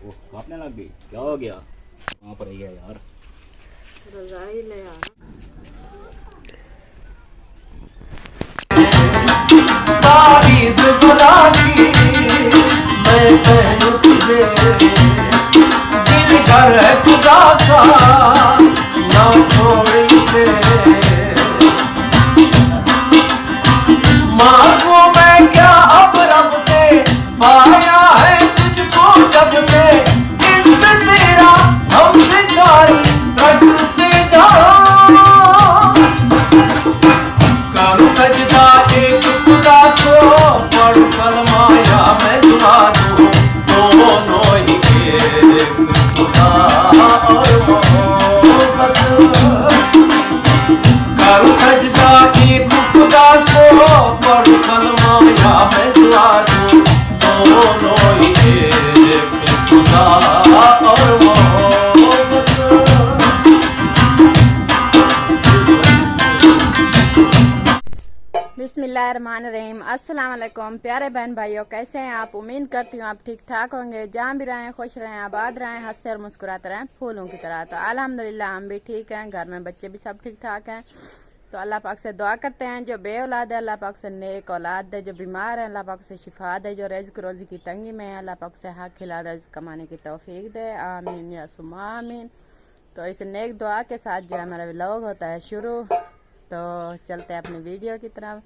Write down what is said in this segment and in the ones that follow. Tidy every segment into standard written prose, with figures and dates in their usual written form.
वो कांपने लग गई, क्या हो गया? वहाँ पर ही है यार, रजाई ले आ। तारीफ बुलानी मैं पहनू तुझे, दिल घर है खुदा का ना छोड़ी से। मांगू मैं क्या अब रब से, पाया है तुझको जब से। इश्क तेरा हम भिखारी रग से जाओ, करूं सजदा एक खुदा को, पढ़ कलमा या मैं दुआ दूं, दोनों ही एक खुदा और मोहब्बत। करूं सजदा एक खुदा को, पढ़ कलमा या मैं दुआ दूं, दोनों ही एक खुदा और मोहब्बत। बिस्मिल्लाहिर्रहमानिर्रहीम। अस्सलाम वालेकुम प्यारे बहन भाइयों, कैसे हैं आप? उम्मीद करती हूँ आप ठीक ठाक होंगे। जहाँ भी रहें खुश रहें, आबाद रहें, हंसते और मुस्कुराते रहें फूलों की तरह। तो अल्हम्दुलिल्लाह हम भी ठीक हैं, घर में बच्चे भी सब ठीक ठाक हैं। तो अल्लाह पाक से दुआ करते हैं, जो बे औलाद है अल्लाह पाक से नेक औलाद दे, जो बीमार है अल्लाह पाक से शिफा दे, जो रिज़्क़ रोज़ी की तंगी में है अल्लाह पाक से हक हिलाल रिज़्क़ कमाने की तौफीक दे। आमीन या सुम्मा आमीन। तो इस नेक दुआ के साथ जो है हमारा व्लॉग होता है शुरू। तो चलते हैं अपनी वीडियो की तरफ,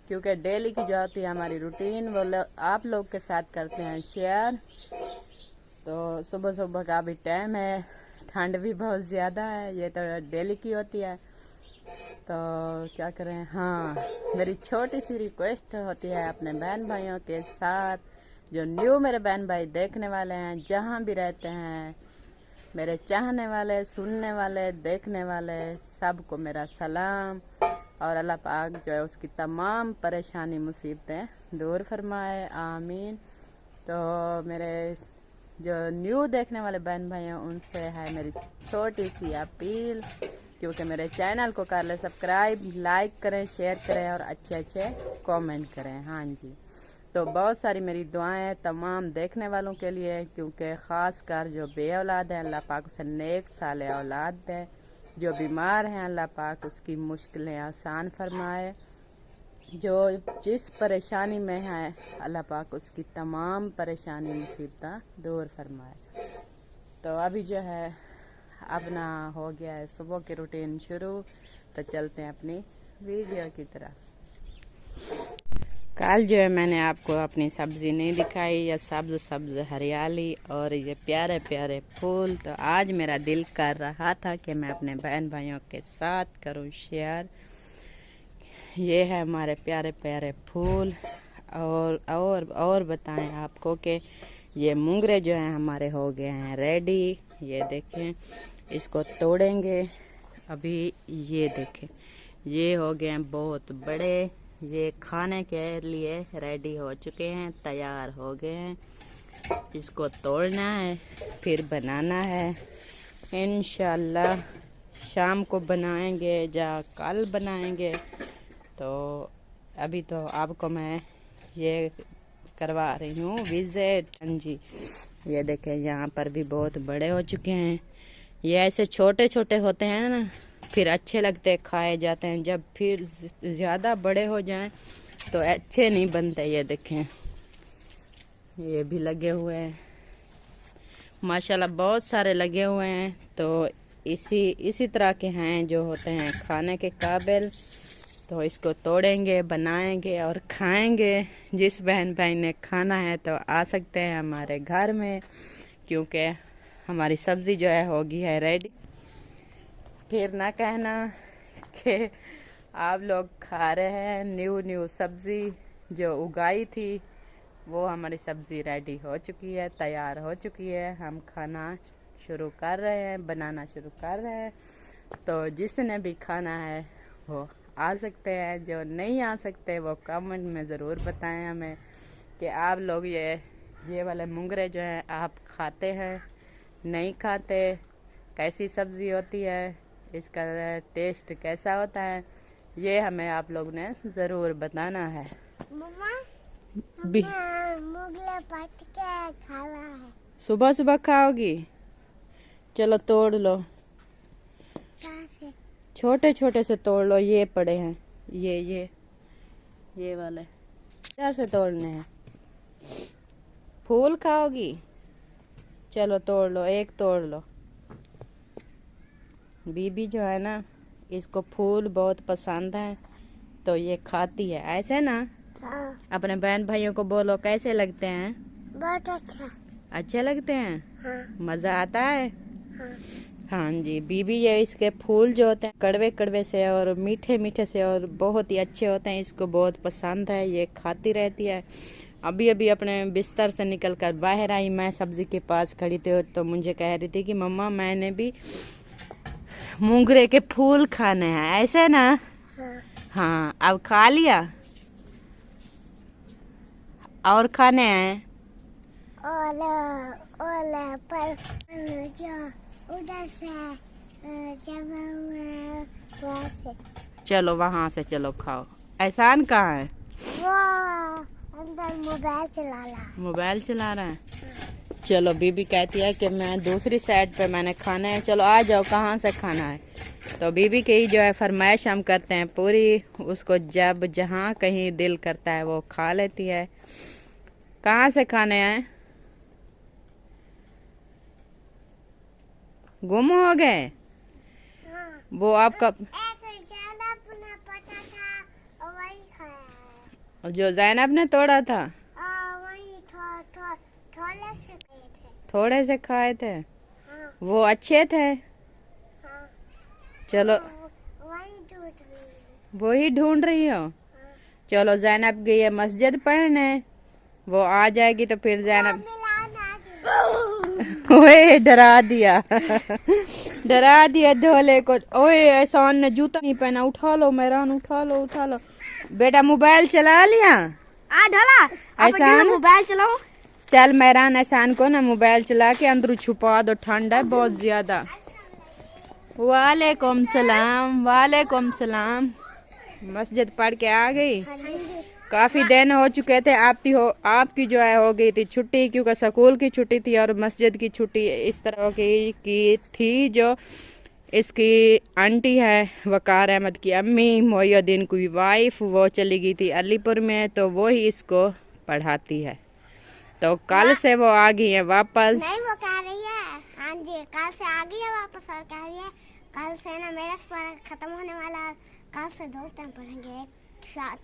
क्योंकि डेली की जो होती है हमारी रूटीन वो आप लोग के साथ करते हैं शेयर। तो सुबह सुबह का भी टाइम है, ठंड भी बहुत ज़्यादा है, ये तो डेली की होती है। तो क्या करें, हाँ मेरी छोटी सी रिक्वेस्ट होती है अपने बहन भाइयों के साथ, जो न्यू मेरे बहन भाई देखने वाले हैं, जहाँ भी रहते हैं, मेरे चाहने वाले, सुनने वाले, देखने वाले, सबको मेरा सलाम। और अल्लाह पाक जो है उसकी तमाम परेशानी मुसीबतें दूर फरमाए, आमीन। तो मेरे जो न्यू देखने वाले बहन भाई हैं उनसे है मेरी छोटी सी अपील, क्योंकि मेरे चैनल को कर ले सब्सक्राइब, लाइक करें, शेयर करें और अच्छे अच्छे कमेंट करें। हाँ जी, तो बहुत सारी मेरी दुआएं तमाम देखने वालों के लिए, क्योंकि ख़ास कर जो बे औलाद है अल्लाह पाक उसे नेक साले औलाद दे, जो बीमार हैं अल्लाह पाक उसकी मुश्किलें आसान फरमाए, जो जिस परेशानी में है अल्लाह पाक उसकी तमाम परेशानी मुसीबत दूर फरमाए। तो अभी जो है अपना हो गया है सुबह की रूटीन शुरू, तो चलते हैं अपनी वीडियो की तरफ। कल जो है मैंने आपको अपनी सब्ज़ी नहीं दिखाई, या सब्ज़ सब्ज़ हरियाली और ये प्यारे प्यारे फूल। तो आज मेरा दिल कर रहा था कि मैं अपने बहन भाइयों के साथ करूं शेयर। ये है हमारे प्यारे प्यारे फूल। और बताएं आपको कि ये मूंगरे जो हैं हमारे हो गए हैं रेडी। ये देखें, इसको तोड़ेंगे अभी। ये देखें, ये हो गए हैं बहुत बड़े, ये खाने के लिए रेडी हो चुके हैं, तैयार हो गए हैं। इसको तोड़ना है, फिर बनाना है। इंशाल्लाह शाम को बनाएंगे या कल बनाएंगे। तो अभी तो आपको मैं ये करवा रही हूँ विजिट। हाँ जी, ये देखें यहाँ पर भी बहुत बड़े हो चुके हैं। ये ऐसे छोटे छोटे होते हैं ना, फिर अच्छे लगते, खाए जाते हैं। जब फिर ज़्यादा बड़े हो जाएं तो अच्छे नहीं बनते। ये देखें, ये भी लगे हुए हैं माशाल्लाह, बहुत सारे लगे हुए हैं। तो इसी तरह के हैं जो होते हैं खाने के काबिल। तो इसको तोड़ेंगे, बनाएंगे और खाएंगे। जिस बहन भाई ने खाना है तो आ सकते हैं हमारे घर में, क्योंकि हमारी सब्ज़ी जो है होगी है रेडी। फिर ना कहना कि आप लोग खा रहे हैं न्यू सब्ज़ी जो उगाई थी, वो हमारी सब्ज़ी रेडी हो चुकी है, तैयार हो चुकी है। हम खाना शुरू कर रहे हैं, बनाना शुरू कर रहे हैं। तो जिसने भी खाना है वो आ सकते हैं, जो नहीं आ सकते वो कमेंट में ज़रूर बताएं हमें कि आप लोग ये वाले मूंगरे जो हैं आप खाते हैं, नहीं खाते, कैसी सब्ज़ी होती है, इसका टेस्ट कैसा होता है, ये हमें आप लोग ने ज़रूर बताना है। मम्मा मुगले पट के खाना है। सुबह सुबह खाओगी? चलो तोड़ लो, छोटे छोटे से तोड़ लो, ये पड़े हैं, ये वाले इधर से तोड़ने हैं। फूल खाओगी? चलो तोड़ लो, एक तोड़ लो। बीबी जो है ना, इसको फूल बहुत पसंद है तो ये खाती है, ऐसे ना? हाँ, अपने बहन भाइयों को बोलो कैसे लगते हैं? बहुत अच्छा। अच्छे लगते हैं? हाँ, मजा आता है? हाँ, हाँ जी। बीबी ये इसके फूल जो होते हैं कड़वे कड़वे से और मीठे मीठे से और बहुत ही अच्छे होते हैं, इसको बहुत पसंद है, ये खाती रहती है। अभी अभी अपने बिस्तर से निकल कर बाहर आई, मैं सब्जी के पास खड़ी थी तो मुझे कह रही थी कि मम्मा मैंने भी मोगरे के फूल खाने हैं, ऐसे ना? हाँ, हाँ, अब खा लिया और खाने हैं? ओला पर जो उधर से जब वहाँ से चलो वहाँ से चलो खाओ। एहसान कहाँ है? वो अंदर मोबाइल चला रहा। मोबाइल चला रहा है? चलो बीबी कहती है कि मैं दूसरी साइड पे मैंने खाना है, चलो आ जाओ, कहाँ से खाना है? तो बीबी की जो है फरमाइश हम करते हैं पूरी, उसको जब जहाँ कहीं दिल करता है वो खा लेती है। कहाँ से खाने हैं? गुम हो गए? हाँ, वो आपका एक ज्यादा पुना पता था और वही खाया है। जो जैनब ने तोड़ा था वही थोड़े से खाए थे। थोड़े से खाए थे? हाँ, वो अच्छे थे? हाँ, चलो वही दूध भी। वही ढूंढ रही हो? चलो जैनब गई है मस्जिद पढ़ने, वो आ जाएगी तो फिर जैनब ओए डरा दिया डरा दिया धोले को। ओए एहसान ने जूता नहीं पहना, उठा लो मेहरान, उठा लो। बेटा मोबाइल चला लिया? ढला एहसान मोबाइल चलाओ। चल मेहरान एहसान को ना मोबाइल चला के अंदर छुपा दो, ठंड है बहुत ज्यादा। वालेकुम सलाम। मस्जिद पढ़ के आ गई? काफी दिन हो चुके थे, आपकी जो है हो गई थी छुट्टी, क्योंकि स्कूल की छुट्टी थी और मस्जिद की छुट्टी इस तरह की थी। जो इसकी आंटी है वकार अहमद की अम्मी, मोहिउद्दीन की वाइफ, वो चली गई थी अलीपुर में, तो वो ही इसको पढ़ाती है। तो कल से वो आ गई है वापस। नहीं, वो कह रही है हाँ जी कल से आ गई है वापस, और कह रही है कल से ना मेरा पेपर खत्म होने वाला है, कल से 2 टाइम पढ़ेंगे,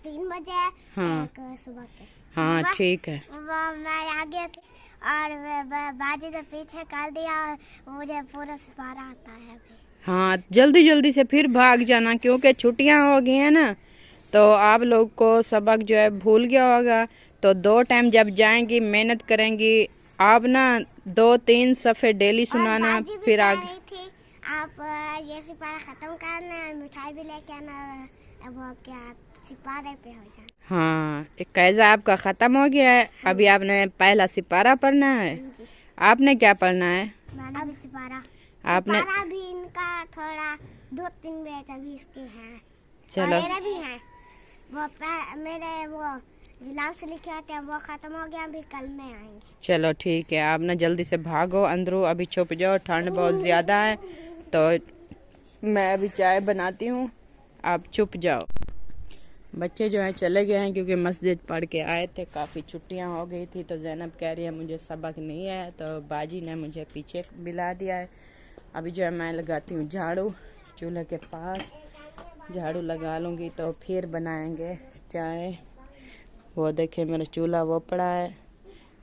3 बजे हाँ। एक सुबह के। हाँ ठीक है। वो मैं आ गया थी और बाजी ने पीछे कर दिया और मुझे पूरा सिपारा आता है अभी। हाँ जल्दी से फिर भाग जाना, क्योंकि छुट्टियां हो गई हैं ना, तो आप लोग को सबक जो है भूल गया होगा। तो 2 टाइम जब जाएंगी मेहनत करेंगी आप ना, 2-3 सफ़े डेली सुनाना, और बाजी भी फिर कह आगे। रही थी आप ये सिपारा खत्म करना, मिठाई भी लेके आना, वो क्या सिपारे पे हो जाना। हाँ एक कैसा आपका ख़त्म हो गया है, अभी आपने पहला सिपारा पढ़ना है। आपने क्या पढ़ना है? मैंने भी सिपारा आपने भी इनका थोड़ा 2-3 बेट अभी इसके हैं। चलो मेरे भी हैं, मेरे वो जिला से लिखे आते हैं, वो खत्म हो गया, अभी कल में आएंगे। चलो ठीक है, आप ना जल्दी से भागो अंदरू, अभी छुप जाओ, ठंड बहुत ज़्यादा है। तो मैं अभी चाय बनाती हूँ, आप छुप जाओ। बच्चे जो हैं चले गए हैं क्योंकि मस्जिद पढ़ के आए थे, काफ़ी छुट्टियां हो गई थी। तो जैनब कह रही है मुझे सबक नहीं है, तो बाजी ने मुझे पीछे मिला दिया है। अभी जो है मैं लगाती हूँ झाड़ू, चूल्हे के पास झाड़ू लगा लूँगी तो फिर बनाएंगे चाय। वो देखे मेरा चूल्हा वो पड़ा है,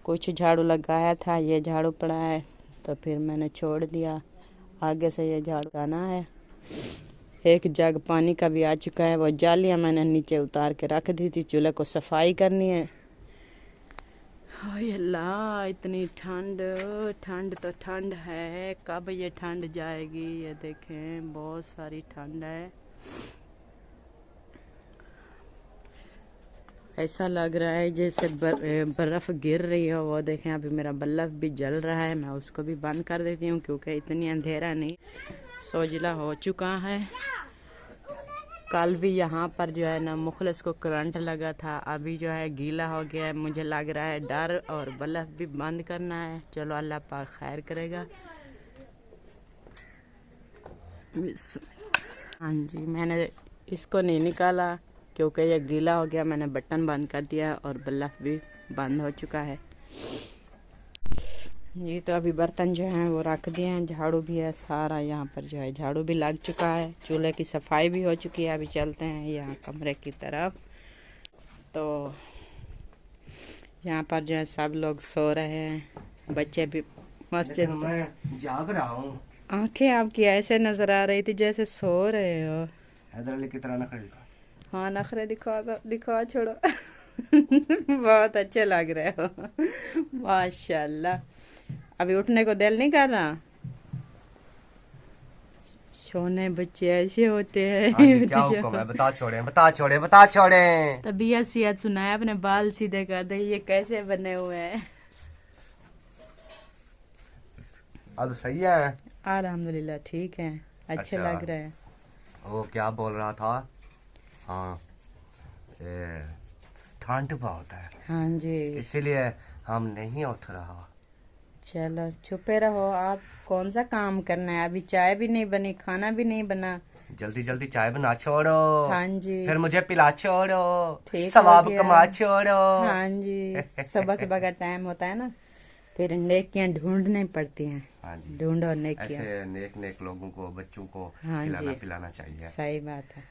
कुछ झाड़ू लगाया था, ये झाड़ू पड़ा है तो फिर मैंने छोड़ दिया, आगे से ये झाड़ू लगाना है। एक जग पानी का भी आ चुका है, वो जालियाँ मैंने नीचे उतार के रख दी थी, चूल्हे को सफाई करनी है। हाय अल्लाह, इतनी ठंड तो ठंड है, कब ये ठंड जाएगी? ये देखें बहुत सारी ठंड है, ऐसा लग रहा है जैसे बर्फ़ गिर रही हो। वो देखें अभी मेरा बल्ब भी जल रहा है, मैं उसको भी बंद कर देती हूँ क्योंकि इतनी अंधेरा नहीं, सोजला हो चुका है, कल भी यहाँ पर जो है ना मुखलिस को करंट लगा था, अभी जो है गीला हो गया है, मुझे लग रहा है डर, और बल्ब भी बंद करना है। चलो अल्लाह पाक खैर करेगा। हाँ जी, मैंने इसको नहीं निकाला क्योंकि ये गीला हो गया, मैंने बटन बंद कर दिया और बल्ब भी बंद हो चुका है। ये तो अभी बर्तन जो हैं वो रख दिए हैं, झाड़ू भी है सारा, यहाँ पर जो है झाड़ू भी लग चुका है, चूल्हे की सफाई भी हो चुकी है। अभी चलते हैं यहाँ कमरे की तरफ। तो यहाँ पर जो है सब लोग सो रहे हैं, बच्चे भी मस्जिद। मैं जाग रहा हूँ। आंखें आपकी ऐसे नजर आ रही थी जैसे सो रहे हो। हैदर अली की तरह नखरे दिखा। हाँ नखरे दिखा छोड़ो। बहुत अच्छे लग रहे हो माशाल्लाह। अभी उठने को दिल नहीं कर रहा? सोने बच्चे ऐसे होते हैं। क्या हुक्म है? बता छोड़े। तबीयत सियत सुनाए, अपने बाल सीधे कर दे। ये कैसे बने हुए हैं? अब सही है? अल्हम्दुलिल्लाह ठीक है, अच्छे अच्छा। लग रहे हैं। वो क्या बोल रहा था? हाँ, ठंड बहुत है, हाँ जी। इसीलिए हम नहीं उठ रहा। चलो चुपे रहो, आप कौन सा काम करना है? अभी चाय भी नहीं बनी, खाना भी नहीं बना। जल्दी चाय बना छोड़ो। हाँ जी। फिर मुझे पिला छोड़ो, ठीक सवाब हो गया। कमा छोड़ो। हाँ जी, सुबह का टाइम होता है ना, फिर नेकियां ढूंढनी पड़ती हैं। हाँ जी, ढूंढो नेकियां। ऐसे नेक लोगों को, बच्चों को हाँ खिलाना जी, पिलाना चाहिए। सही बात है।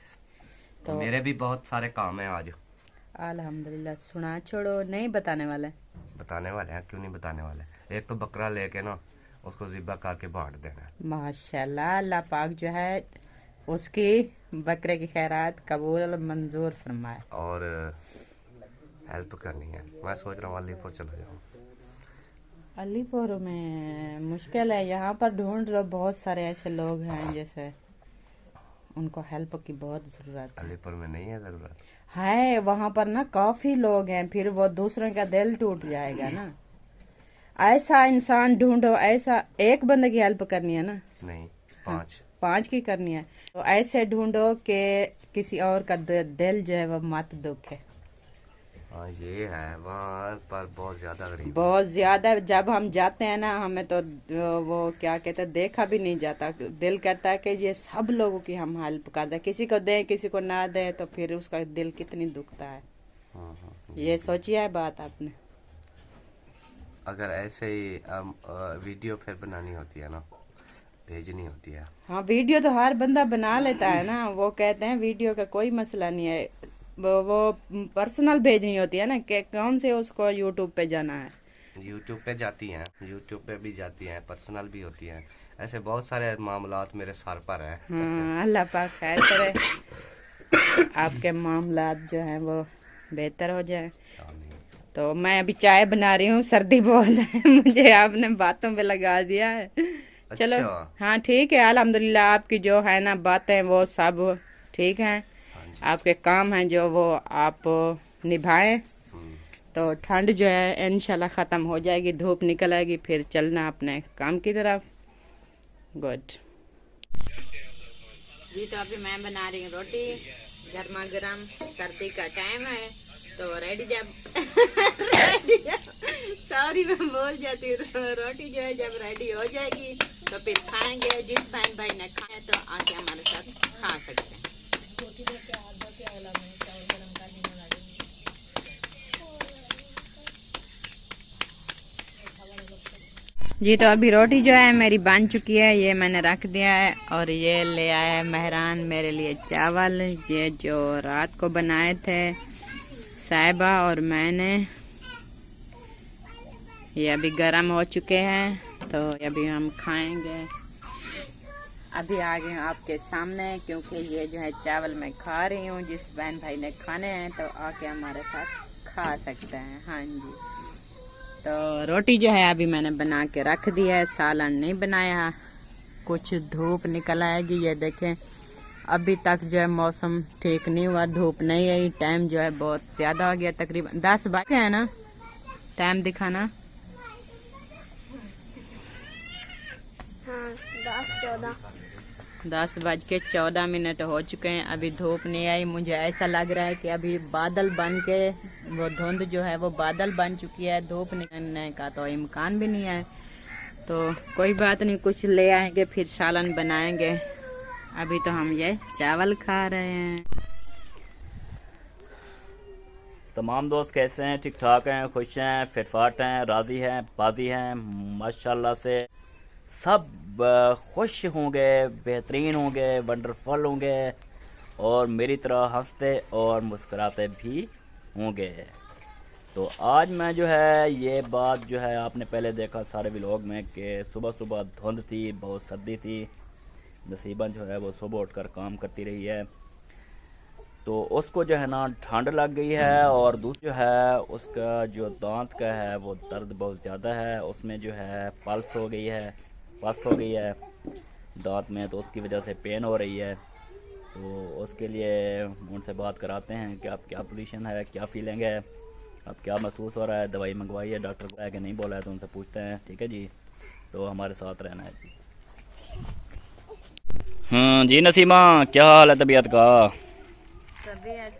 तो मेरे भी बहुत सारे काम हैं आज। अल्हम्दुलिल्लाह। सुना छोड़ो, नहीं बताने वाले? बताने वाले हैं, क्यों नहीं बताने वाले। एक तो बकरा लेके ना उसको ज़िब्हा करके बांट देना है। माशाल्लाह, अल्लाह पाक जो है उसकी बकरे की खैरात कबूल और मंजूर फरमाए। और हेल्प करनी है। मैं सोच रहा हूँ अलीपुर चला जाऊँ। अलीपुर में मुश्किल है, यहाँ पर ढूंढ लो, बहुत सारे ऐसे लोग हैं जैसे उनको हेल्प की बहुत ज़रूरत है। अलीपुर में नहीं है ज़रूरत है, वहाँ पर ना काफ़ी लोग हैं, फिर वो दूसरों का दिल टूट जाएगा ना। ऐसा इंसान ढूंढो, ऐसा एक बंदे की हेल्प करनी है ना, नहीं, हाँ, 5 की करनी है। तो ऐसे ढूंढो कि किसी और का दिल जो है वो मत दुखे। हाँ ये है, वहाँ पर बहुत ज़्यादा गरीब, बहुत ज्यादा। जब हम जाते हैं ना, हमें तो वो क्या कहते हैं, देखा भी नहीं जाता। दिल करता है कि ये सब लोगों की हम हेल्प कर दें, किसी को दें किसी को ना दें, तो फिर उसका दिल कितनी दुखता है। हाँ, ये सोचिए है बात आपने। अगर ऐसे ही वीडियो फिर बनानी होती है ना, भेजनी होती है। हाँ, वीडियो तो हर बंदा बना लेता है ना, वो कहते हैं वीडियो का कोई मसला नहीं है, वो पर्सनल भेजनी होती है ना, कि कौन से उसको यूट्यूब पे जाना है। यूट्यूब पे जाती हैं, यूट्यूब पे भी जाती हैं, पर्सनल भी होती हैं। ऐसे बहुत सारे मामलात मेरे सर पर है। हाँ, अल्लाह पाक खैर करे, आपके मामलात जो हैं वो बेहतर हो जाए। तो मैं अभी चाय बना रही हूँ, सर्दी बहुत है, मुझे आपने बातों पे लगा दिया है। चलो हाँ ठीक है, अल्हम्दुलिल्लाह आपकी जो है ना बातें वो सब ठीक हैं, आपके काम हैं जो वो आप निभाएं। तो ठंड जो है इंशाल्लाह ख़त्म हो जाएगी, धूप निकल आएगी, फिर चलना अपने काम की तरफ। गुड जी। तो अभी मैं बना रही हूँ रोटी, गर्मा गर्म, सर्दी का टाइम है तो रेडी सॉरी मैं बोल जाती हूँ। रोटी जो है जब रेडी हो जाएगी तो फिर खाएंगे। जिस बहन भाई ने खाए तो आके हमारे साथ खा सकते हैं। जी तो अभी रोटी जो है मेरी बन चुकी है, ये मैंने रख दिया है। और ये ले आया है मेहरान मेरे लिए चावल, ये जो रात को बनाए थे साहिबा और मैंने। ये अभी गर्म हो चुके हैं तो अभी हम खाएंगे। अभी आ गए आपके सामने क्योंकि ये जो है चावल मैं खा रही हूँ। जिस बहन भाई ने खाने हैं तो आके हमारे साथ खा सकते हैं। हाँ जी, तो रोटी जो है अभी मैंने बना के रख दिया है, सालन नहीं बनाया। कुछ धूप निकल आएगी, ये देखें अभी तक जो है मौसम ठीक नहीं हुआ, धूप नहीं आई। टाइम जो है बहुत ज़्यादा हो गया, तकरीबन 10 बजे है ना टाइम दिखाना। हाँ 10-14। 10:14 हो चुके हैं, अभी धूप नहीं आई। मुझे ऐसा लग रहा है कि अभी बादल बन के वो धुंध जो है वो बादल बन चुकी है, धूप निकलने का तो इम्कान भी नहीं है। तो कोई बात नहीं, कुछ ले आएंगे फिर सालन बनाएंगे। अभी तो हम ये चावल खा रहे हैं। तमाम दोस्त कैसे हैं? ठीक ठाक हैं, खुश हैं, फिटफाट हैं, राज़ी हैं, बाजी हैं, माशाल्लाह से सब खुश होंगे, बेहतरीन होंगे, वंडरफुल होंगे और मेरी तरह हंसते और मुस्कुराते भी होंगे। तो आज मैं जो है ये बात जो है आपने पहले देखा सारे व्लॉग में कि सुबह सुबह धुंध थी, बहुत सर्दी थी। नसीबन जो है वो सुबह उठकर काम करती रही है तो उसको जो है ना ठंड लग गई है और दूसरा जो है उसका जो दांत का है वो दर्द बहुत ज़्यादा है, उसमें जो है पस हो गई है दांत में, तो उसकी वजह से पेन हो रही है। तो उसके लिए उनसे बात कराते हैं कि आप क्या पोजीशन है, क्या फीलिंग है, अब क्या महसूस हो रहा है। दवाई मंगवाई है, डॉक्टर को कि नहीं बोला है तो उनसे पूछते हैं, ठीक है जी। तो हमारे साथ रहना है जी। हाँ जी नसीमा, क्या हाल है तबीयत का? तबीयत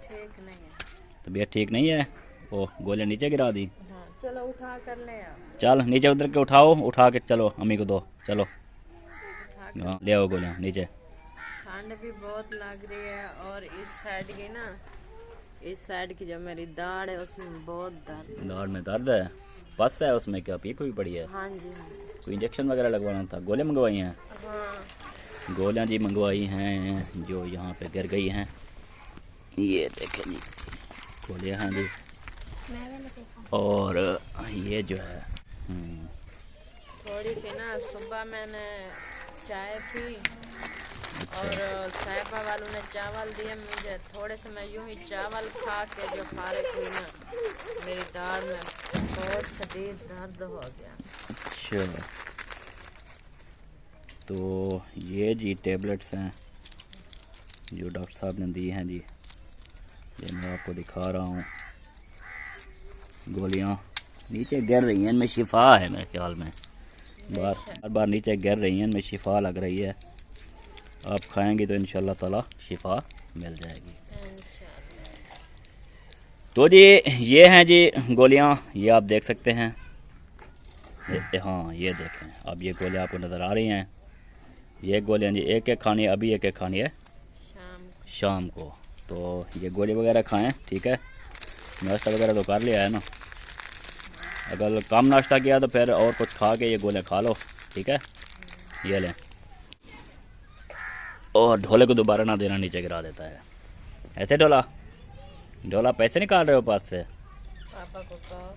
ठीक नहीं है। ओ गोले नीचे गिरा दी। हाँ, चलो उठा कर ले आओ। चल नीचे उतर के उठाओ, उठा के चलो अम्मी को दो, चलो हाँ ले आओ गोलियाँ नीचे। ठंड भी बहुत लग रही है और इस साइड की जो मेरी दाढ़ है उसमें बहुत दर्द। दाढ़ में दर्द है, पस है उसमें, क्या पीप हुई पड़ी है? हाँ जी हाँ। कोई इंजेक्शन वगैरह लगवाना था? गोलियाँ मंगवाई हैं? हाँ। गोलियाँ जी मंगवाई हैं जो यहाँ पे गिर गई हैं, ये देखें जी गोलियाँ हैं जी। और ये जो है थोड़ी सी ना सुबह मैंने चाय पी और साहिबा वालों ने चावल दिए मुझे, थोड़े से मैं यूं ही चावल खा के जो फारिग हुई ना, मेरी दाढ़ में बहुत शदीद दर्द हो गया। अच्छा, तो ये जी टेबलेट्स हैं जो डॉक्टर साहब ने दी हैं जी, ये मैं आपको दिखा रहा हूँ। गोलियाँ नीचे गिर रही हैं, इनमें शिफा है मेरे ख्याल में, बार बार नीचे गिर रही हैं, इनमें शिफा लग रही है। आप खाएंगे तो इंशाल्लाह ताला शिफा मिल जाएगी। तो जी ये हैं जी गोलियाँ, ये आप देख सकते हैं। हाँ ये देखें, अब ये गोलियाँ आपको नज़र आ रही हैं। ये गोलियाँ जी एक एक खानी है, अभी एक एक खानी है शाम को। तो ये गोली वगैरह खाएं, ठीक है। नाश्ता वगैरह तो कर लिया है ना, अगर कम नाश्ता किया तो फिर और कुछ खा के ये गोलियाँ खा लो, ठीक है। ये लें, और ढोले को दोबारा ना देना, नीचे गिरा देता है। ऐसे ढोला पैसे निकाल रहे हो पास से? पापा को कहो।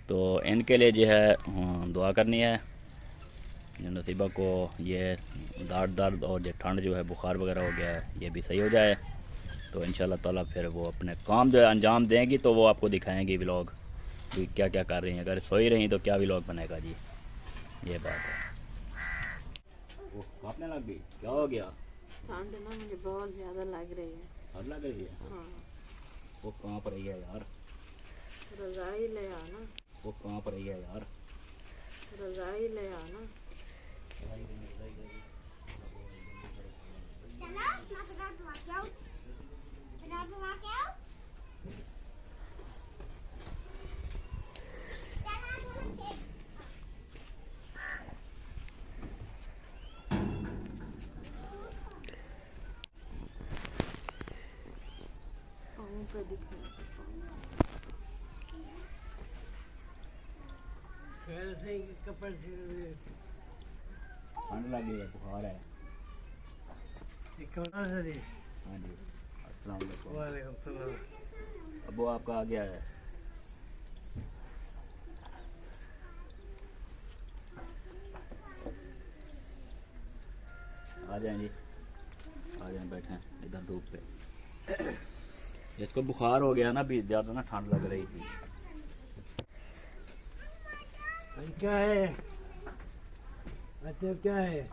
तो इनके लिए जो है दुआ करनी है, नसीबा को ये दाढ़ दर्द और ये ठंड जो है बुखार वगैरह हो गया है ये भी सही हो जाए। तो इंशाल्लाह ताला फिर वो अपने काम जो है अंजाम देंगी, तो वो आपको दिखाएंगी व्लॉग कि क्या क्या कर रही हैं। अगर सोई रही तो क्या व्लॉग बनेगा जी, ये बात है। वो कांपने लग गई, क्या हो गया? ठंड ना मुझे बहुत ज़्यादा लग रही है। ठंड लग रही है? हाँ। वो कांप रही है यार, रज़ाई ले आना। वो कांप रही है यार, रज़ाई ले आना। ठंड लग गई है, बुखार है। हाँ जी, अस्सलाम वालेकुम। अब वो आपका आ गया है। आ जाएं जी, आ जाएं, बैठें इधर धूप पे। इसको बुखार हो गया ना, भी ज़्यादा ना ठंड लग रही थी। क्या है? अच्छा क्या है?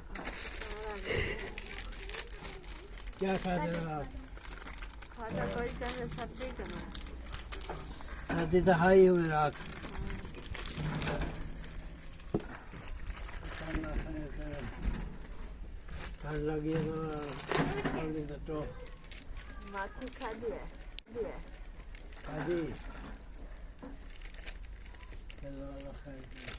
क्या खा रहे हो आप? खाता कोई कहे सर्दी का, सर्दी तो हाई हुई रात। ठंड लगी है तो माखी खा दिया खादी चलो अल्लाह खैर करे।